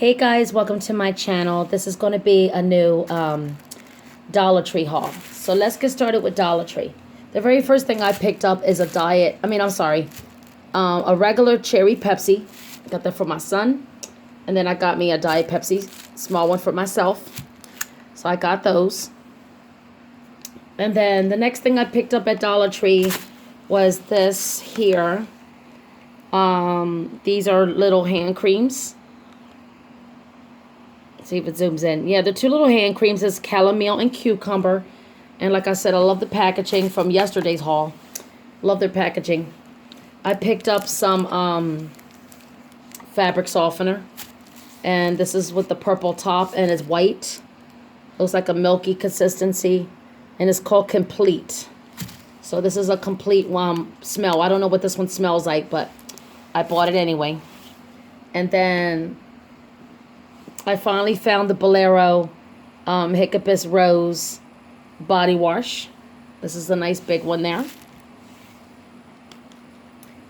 Hey guys, welcome to my channel. This is going to be a new Dollar Tree haul. So let's get started with Dollar Tree. The very first thing I picked up is a regular cherry Pepsi. Got that for my son. And then I got me a Diet Pepsi, small one for myself. So I got those. And then the next thing I picked up at Dollar Tree was this here. These are little hand creams. See if it zooms in. Yeah, the two little hand creams is chamomile and cucumber. And like I said, I love the packaging from yesterday's haul. Love their packaging. I picked up some fabric softener. And this is with the purple top and it's white. Looks like a milky consistency. And it's called Complete. So this is a complete smell. I don't know what this one smells like, but I bought it anyway. And then I finally found the Bolero Hibiscus Rose body wash. This is a nice big one there.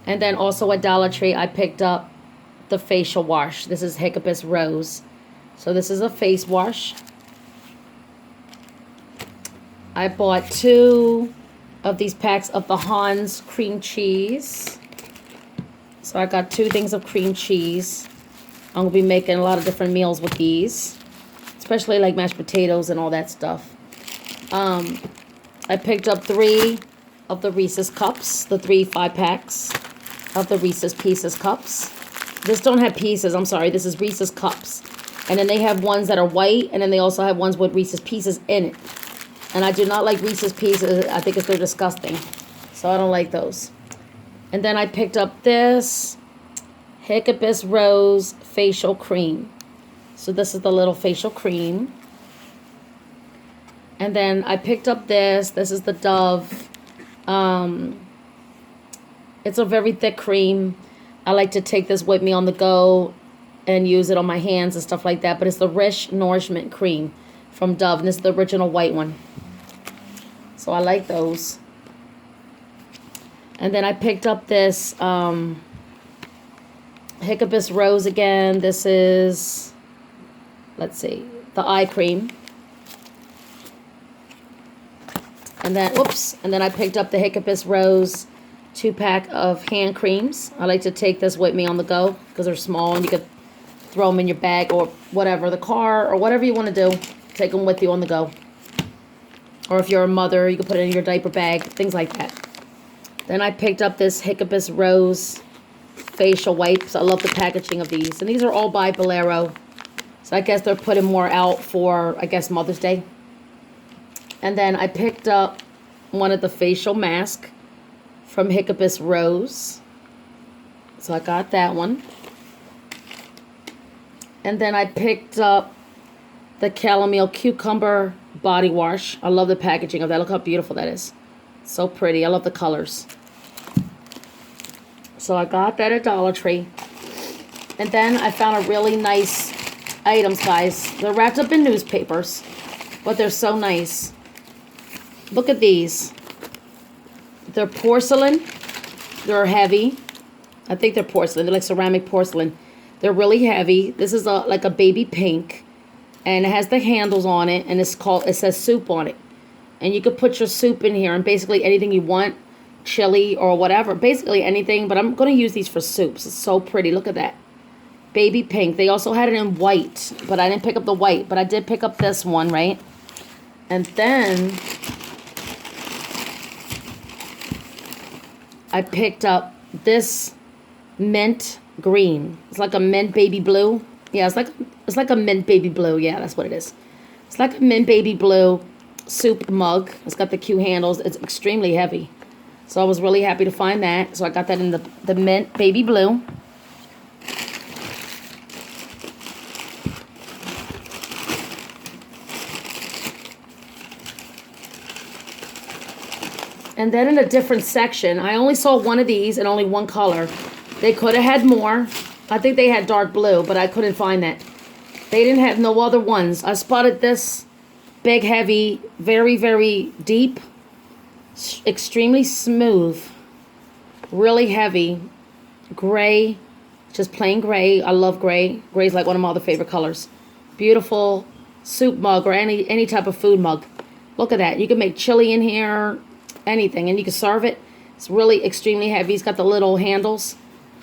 And then also at Dollar Tree, I picked up the facial wash. This is Hibiscus Rose. So this is a face wash. I bought 2 of these packs of the Hans cream cheese. So I got 2 things of cream cheese. I'm going to be making a lot of different meals with these, especially like mashed potatoes and all that stuff. I picked up 3 of the Reese's cups, the 3 5-packs of the Reese's Pieces cups. This don't have pieces, I'm sorry, this is Reese's cups. And then they have ones that are white, and then they also have ones with Reese's Pieces in it. And I do not like Reese's Pieces, I think they're disgusting. So I don't like those. And then I picked up this Hibiscus Rose facial cream. So this is the little facial cream. And then I picked up this. This is the Dove. It's a very thick cream. I like to take this with me on the go and use it on my hands and stuff like that. But it's the Rich Nourishment Cream from Dove. And this is the original white one. So I like those. And then I picked up this Hibiscus Rose again. This is, let's see, the eye cream. And then, and then I picked up the Hibiscus Rose 2-pack of hand creams. I like to take this with me on the go because they're small and you could throw them in your bag or whatever, the car or whatever you want to do. Take them with you on the go. Or if you're a mother, you can put it in your diaper bag, things like that. Then I picked up this Hibiscus Rose facial wipes. I love the packaging of these. And these are all by Bolero. So I guess they're putting more out for, I guess, Mother's Day. And then I picked up one of the facial masks from Hibiscus Rose. So I got that one. And then I picked up the chamomile cucumber body wash. I love the packaging of that. Look how beautiful that is. So pretty. I love the colors. So I got that at Dollar Tree. And then I found a really nice items, guys. They're wrapped up in newspapers, but they're so nice. Look at these. They're porcelain. They're heavy. I think they're porcelain. They're like ceramic porcelain. They're really heavy. This is like a baby pink. And it has the handles on it. And it says soup on it. And you could put your soup in here and basically anything you want. Chili or whatever. Basically anything. But I'm going to use these for soups. It's so pretty. Look at that. Baby pink. They also had it in white. But I didn't pick up the white. But I did pick up this one, right? And then I picked up this mint green. It's like a mint baby blue. Yeah, it's like a mint baby blue. Yeah, that's what it is. It's like a mint baby blue soup mug. It's got the Q handles. It's extremely heavy. So I was really happy to find that. So I got that in the mint baby blue. And then in a different section, I only saw one of these and only one color. They could have had more. I think they had dark blue, but I couldn't find that. They didn't have no other ones. I spotted this big, heavy, very, very deep, extremely smooth, really heavy, gray Just plain gray. I love gray. Gray is like one of my other favorite colors. Beautiful soup mug or any type of food mug. Look at that. You can make chili in here, anything, and you can serve it. It's really extremely heavy. It's got the little handles.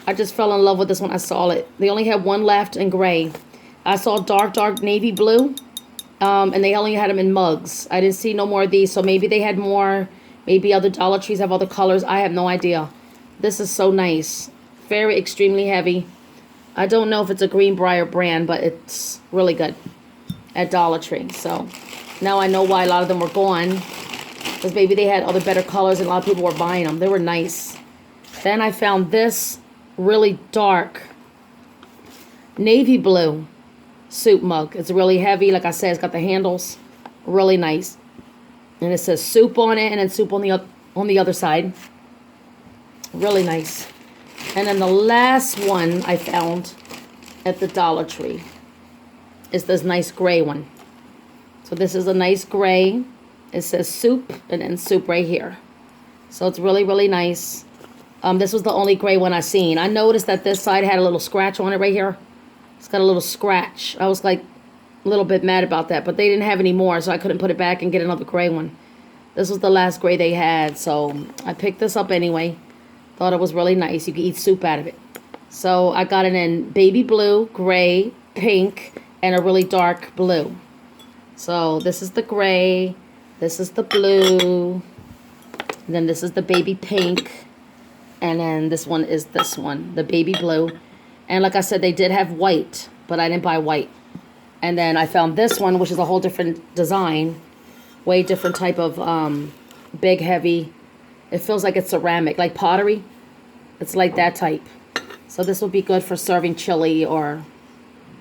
I just fell in love with this one. I saw it. They only had one left in gray. I saw dark navy blue, and they only had them in mugs. I didn't see no more of these, so maybe they had more. Maybe other Dollar Trees have other colors. I have no idea. This is so nice. Very extremely heavy. I don't know if it's a Greenbrier brand, but it's really good at Dollar Tree. So now I know why a lot of them were gone, because maybe they had other better colors and a lot of people were buying them. They were nice. Then I found this really dark navy blue soup mug. It's really heavy. Like I said, it's got the handles. Really nice. And it says soup on it and then soup on the other side. Really nice. And then the last one I found at the Dollar Tree is this nice gray one. So this is a nice gray. It says soup and then soup right here. So it's really, really nice. This was the only gray one I seen. I noticed that this side had a little scratch on it right here. It's got a little scratch. I was like a little bit mad about that, but they didn't have any more, so I couldn't put it back and get another gray one. This was the last gray they had, so I picked this up anyway. Thought it was really nice. You could eat soup out of it. So I got it in baby blue, gray, pink, and a really dark blue. So this is the gray, this is the blue, and then this is the baby pink, and then this one is this one, the baby blue. And like I said, they did have white, but I didn't buy white. And then I found this one, which is a whole different design, way different type of big, heavy. It feels like it's ceramic, like pottery. It's like that type. So this will be good for serving chili or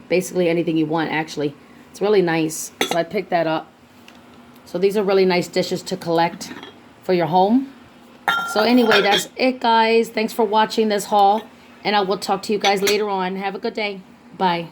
basically anything you want, actually. It's really nice. So I picked that up. So these are really nice dishes to collect for your home. So anyway, that's it, guys. Thanks for watching this haul. And I will talk to you guys later on. Have a good day. Bye.